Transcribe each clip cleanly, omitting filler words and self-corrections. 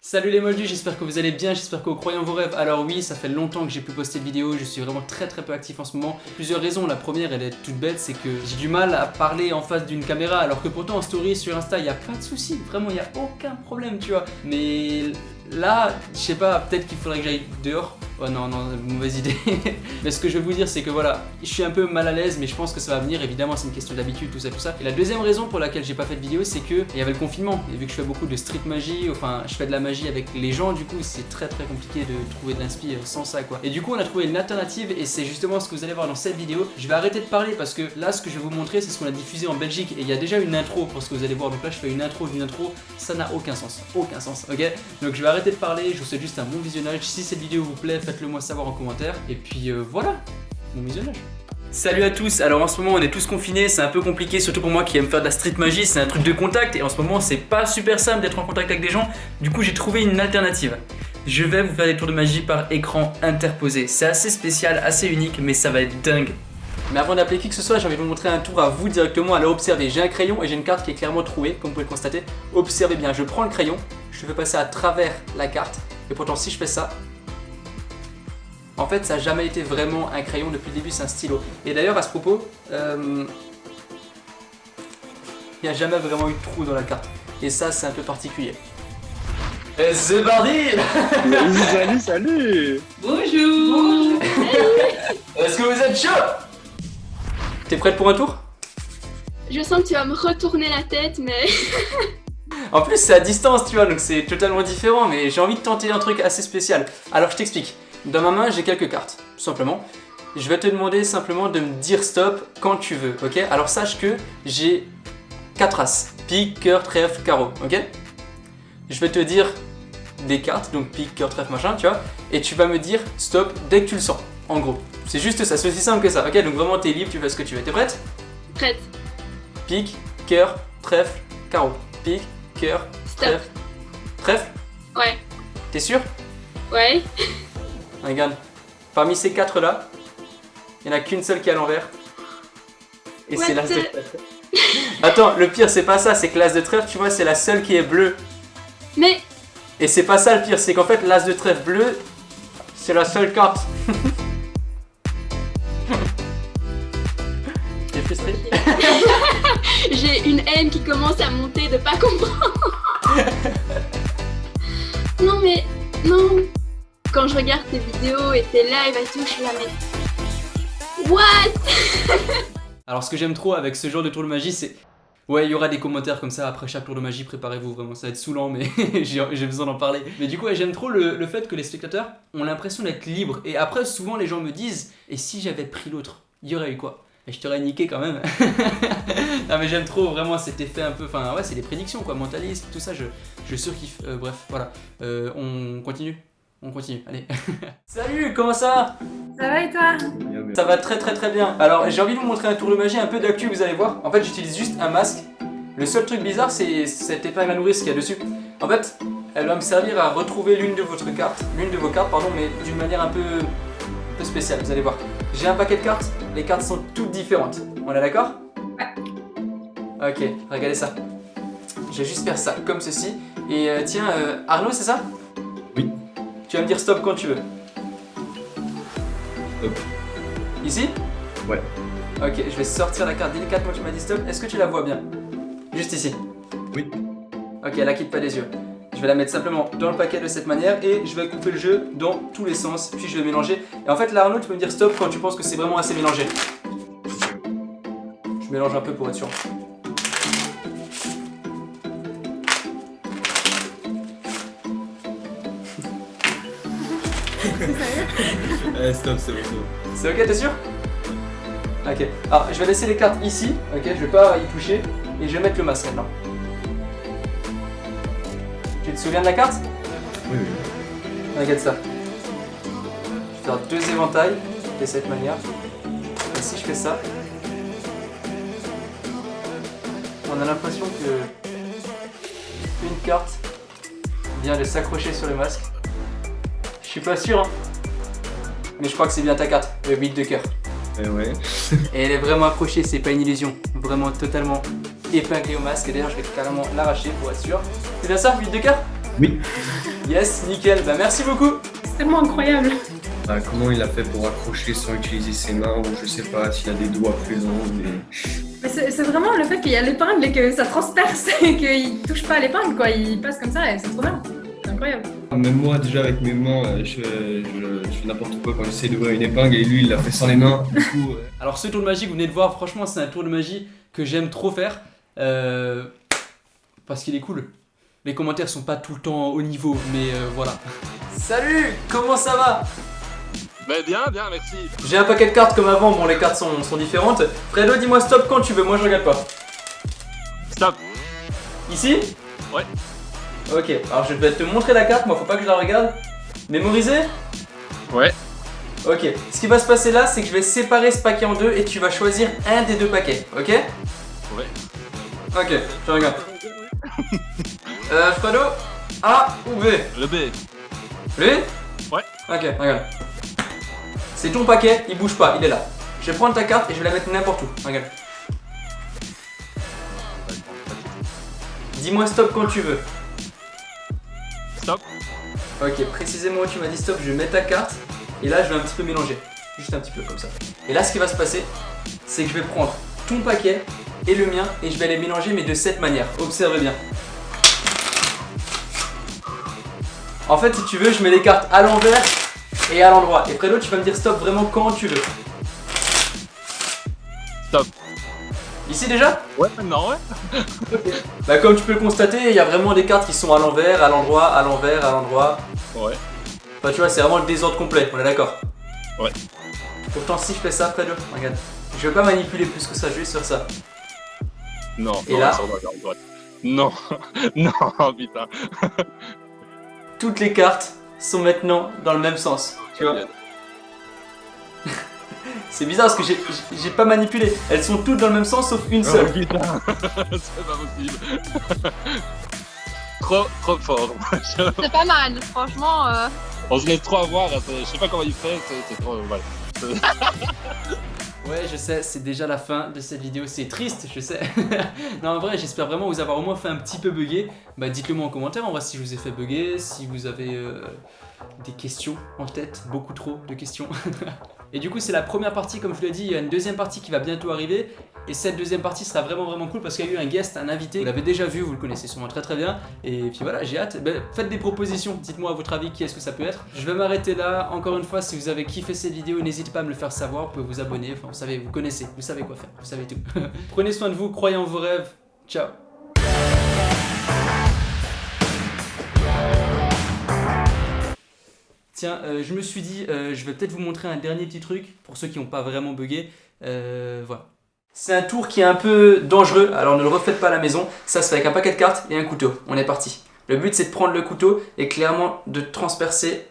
Salut les moldus, j'espère que vous allez bien, j'espère que vous croyez en vos rêves. Alors oui, ça fait longtemps que j'ai pu poster de vidéo, je suis vraiment très peu actif en ce moment. Plusieurs raisons, la première elle est toute bête, c'est que j'ai du mal à parler en face d'une caméra, alors que pourtant en story sur Insta, il n'y a pas de souci, vraiment il n'y a aucun problème, tu vois. Mais là, je sais pas, peut-être qu'il faudrait que j'aille dehors. Oh non, mauvaise idée. Mais ce que je veux vous dire, c'est que voilà, je suis un peu mal à l'aise, mais je pense que ça va venir. Évidemment, c'est une question d'habitude, tout ça. Et la deuxième raison pour laquelle j'ai pas fait de vidéo, c'est que il y avait le confinement. Et vu que je fais beaucoup de street magie, enfin, je fais de la magie avec les gens, du coup, c'est très compliqué de trouver de l'inspi sans ça, quoi. Et du coup, on a trouvé une alternative, et c'est justement ce que vous allez voir dans cette vidéo. Je vais arrêter de parler parce que là, ce que je vais vous montrer, c'est ce qu'on a diffusé en Belgique. Et il y a déjà une intro pour ce que vous allez voir. Donc là, je fais une intro d'une intro. Ça n'a aucun sens, ok. Donc je vais arrêter de parler. Je vous souhaite juste un bon visionnage. Si cette vidéo vous plaît, faites-le moi savoir en commentaire. Et puis voilà, bon visionnage. Salut à tous, alors en ce moment on est tous confinés, c'est un peu compliqué, surtout pour moi qui aime faire de la street magie, c'est un truc de contact et en ce moment c'est pas super simple d'être en contact avec des gens, du coup j'ai trouvé une alternative. Je vais vous faire des tours de magie par écran interposé, c'est assez spécial, assez unique, mais ça va être dingue. Mais avant d'appeler qui que ce soit, j'ai envie de vous montrer un tour à vous directement, allez observer, j'ai un crayon et j'ai une carte qui est clairement trouée, comme vous pouvez le constater. Observez bien, je prends le crayon, je fais passer à travers la carte, et pourtant si je fais ça, en fait, ça n'a jamais été vraiment un crayon, depuis le début c'est un stylo. Et d'ailleurs à ce propos, il n'y a jamais vraiment eu de trou dans la carte. Et ça c'est un peu particulier. Et c'est parti. Salut. Bonjour. Est-ce que vous êtes chaud? T'es prête pour un tour? Je sens que tu vas me retourner la tête, mais... En plus c'est à distance tu vois, donc c'est totalement différent. Mais j'ai envie de tenter un truc assez spécial. Alors je t'explique. Dans ma main, j'ai quelques cartes, tout simplement. Je vais te demander simplement de me dire stop quand tu veux, ok? Alors sache que j'ai 4 as, pique, cœur, trèfle, carreau, ok? Je vais te dire des cartes, donc pique, cœur, trèfle, machin, tu vois? Et tu vas me dire stop dès que tu le sens, en gros. C'est juste ça, c'est aussi simple que ça, ok? Donc vraiment, t'es libre, tu fais ce que tu veux. T'es prête? Prête. Pique, cœur, trèfle, carreau. Pique, cœur, trèfle. Trèfle? Ouais. T'es sûr? Ouais. Regarde, parmi ces 4 là, il n'y en a qu'une seule qui est à l'envers. Et c'est l'as de trèfle. Attends, le pire c'est pas ça, c'est que l'as de trèfle, tu vois, c'est la seule qui est bleue. Mais... Et c'est pas ça le pire, c'est qu'en fait l'as de trèfle bleu, c'est la seule carte. T'es frustré? J'ai une haine qui commence à monter de pas comprendre. Non mais... Non. Quand je regarde tes vidéos et tes lives et tout, je suis là mais... What? Alors ce que j'aime trop avec ce genre de tour de magie, c'est... Ouais, il y aura des commentaires comme ça après chaque tour de magie, préparez-vous vraiment, ça va être saoulant mais j'ai besoin d'en parler. Mais du coup, ouais, j'aime trop le fait que les spectateurs ont l'impression d'être libres. Et après, souvent les gens me disent, et si j'avais pris l'autre, il y aurait eu quoi? Et je t'aurais niqué quand même. Non mais j'aime trop vraiment cet effet un peu, enfin ouais, c'est des prédictions quoi, mentalisme, tout ça, je surkiffe. Bref, voilà, on continue. On continue, allez. Salut, comment ça va? Ça va et toi? Ça va très bien. Alors j'ai envie de vous montrer un tour de magie un peu d'actu, vous allez voir. En fait j'utilise juste un masque. Le seul truc bizarre c'est cette épingle à nourrice qu'il y a dessus. En fait elle va me servir à retrouver l'une de vos cartes, mais d'une manière un peu spéciale, vous allez voir. J'ai un paquet de cartes, les cartes sont toutes différentes. On est d'accord? Ouais. Ok, regardez ça. Je vais juste faire ça comme ceci. Et tiens, Arnaud c'est ça? Oui. Tu vas me dire stop quand tu veux. Stop. Ici? Ouais. Ok, je vais sortir la carte délicatement, tu m'as dit stop. Est-ce que tu la vois bien? Juste ici. Oui. Ok, la quitte pas des yeux. Je vais la mettre simplement dans le paquet de cette manière et je vais couper le jeu dans tous les sens, puis je vais mélanger. Et en fait là Arnaud, tu peux me dire stop quand tu penses que c'est vraiment assez mélangé. Je mélange un peu pour être sûr. Stop, c'est bon. C'est ok, t'es sûr? Ok, alors je vais laisser les cartes ici, ok, je vais pas y toucher, et je vais mettre le masque maintenant. Tu te souviens de la carte? Oui. Regarde ça. Je vais faire 2 éventails de cette manière. Et si je fais ça, on a l'impression que une carte vient de s'accrocher sur le masque. Je suis pas sûr, hein. Mais je crois que c'est bien ta carte, le 8 de cœur. Ouais. Et elle est vraiment accrochée, c'est pas une illusion. Vraiment totalement épinglée au masque. Et d'ailleurs, je vais carrément l'arracher pour être sûr. C'est bien ça, 8 de cœur? Oui. Yes, nickel, bah merci beaucoup. C'est tellement incroyable. Bah, comment il a fait pour accrocher sans utiliser ses mains ou je sais pas s'il a des doigts plus longs, mais... C'est vraiment le fait qu'il y a l'épingle et que ça transperce et qu'il touche pas à l'épingle, quoi. Il passe comme ça et c'est trop bien. C'est incroyable. Même moi, déjà avec mes mains, je fais n'importe quoi quand j'essaie d'ouvrir une épingle et lui il l'a fait sans les mains. Du coup, Alors ce tour de magie que vous venez de voir, franchement c'est un tour de magie que j'aime trop faire parce qu'il est cool. Les commentaires sont pas tout le temps au niveau, mais voilà. Salut, comment ça va? Mais bien, merci. J'ai un paquet de cartes comme avant, bon les cartes sont différentes. Fredo, dis-moi stop quand tu veux, moi je regarde pas. Stop. Ici? Ouais. Ok, alors je vais te montrer la carte, moi faut pas que je la regarde. Mémoriser? Ouais. Ok, ce qui va se passer là, c'est que je vais séparer ce paquet en deux et tu vas choisir un des deux paquets, ok? Ouais. Ok, je regarde. Fredo, A ou B? Le B. B? Ouais. Ok, regarde. C'est ton paquet, il bouge pas, il est là. Je vais prendre ta carte et je vais la mettre n'importe où, regarde. Dis-moi stop quand tu veux. Stop. Ok, précisément où tu m'as dit stop, je mets ta carte et là je vais un petit peu mélanger. Juste un petit peu comme ça. Et là ce qui va se passer, c'est que je vais prendre ton paquet et le mien et je vais les mélanger mais de cette manière. Observez bien. En fait si tu veux, je mets les cartes à l'envers et à l'endroit. Et Fredo, tu vas me dire stop vraiment quand tu veux. Stop. Ici déjà? Ouais, maintenant, ouais. Bah comme tu peux le constater, il y a vraiment des cartes qui sont à l'envers, à l'endroit, à l'envers, à l'endroit. Ouais. Enfin tu vois, c'est vraiment le désordre complet, on est d'accord? Ouais. Pourtant si je fais ça, Fredo, regarde. Je vais pas manipuler plus que ça, juste sur ça. Non. Et non, là ça va, droite. Non. Non, putain. Toutes les cartes sont maintenant dans le même sens, tu vois. C'est bizarre parce que j'ai pas manipulé. Elles sont toutes dans le même sens sauf une Oh seule. putain. C'est pas possible. Trop fort. C'est pas mal, franchement. On se laisse trop avoir. Je sais pas comment il fait. C'est trop. Voilà. Ouais, je sais, c'est déjà la fin de cette vidéo, c'est triste, je sais. Non, en vrai, j'espère vraiment vous avoir au moins fait un petit peu bugger. Bah, dites-le moi en commentaire, en vrai, si je vous ai fait bugger, si vous avez des questions en tête, beaucoup trop de questions. Et du coup, c'est la première partie, comme je vous l'ai dit, il y a une deuxième partie qui va bientôt arriver. Et cette deuxième partie sera vraiment cool parce qu'il y a eu un guest, un invité. Vous l'avez déjà vu, vous le connaissez sûrement très bien. Et puis voilà, j'ai hâte. Ben, faites des propositions, dites-moi à votre avis qui est-ce que ça peut être. Je vais m'arrêter là. Encore une fois, si vous avez kiffé cette vidéo, n'hésitez pas à me le faire savoir. Vous pouvez vous abonner, enfin vous savez, vous connaissez, vous savez quoi faire, vous savez tout. Prenez soin de vous, croyez en vos rêves. Ciao. Tiens, je me suis dit, je vais peut-être vous montrer un dernier petit truc pour ceux qui n'ont pas vraiment bugué. Voilà. C'est un tour qui est un peu dangereux, alors ne le refaites pas à la maison. Ça se fait avec un paquet de cartes et un couteau. On est parti. Le but c'est de prendre le couteau et clairement de transpercer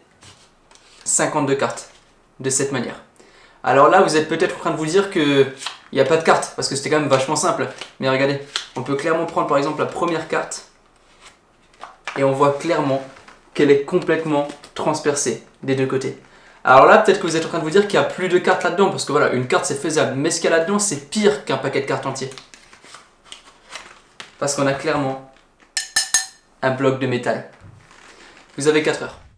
52 cartes de cette manière. Alors là, vous êtes peut-être en train de vous dire qu'il n'y a pas de cartes parce que c'était quand même vachement simple. Mais regardez, on peut clairement prendre par exemple la première carte et on voit clairement qu'elle est complètement transpercée des deux côtés. Alors là, peut-être que vous êtes en train de vous dire qu'il n'y a plus de cartes là-dedans, parce que voilà, une carte c'est faisable, mais ce qu'il y a là-dedans c'est pire qu'un paquet de cartes entier. Parce qu'on a clairement un bloc de métal. Vous avez 4 heures.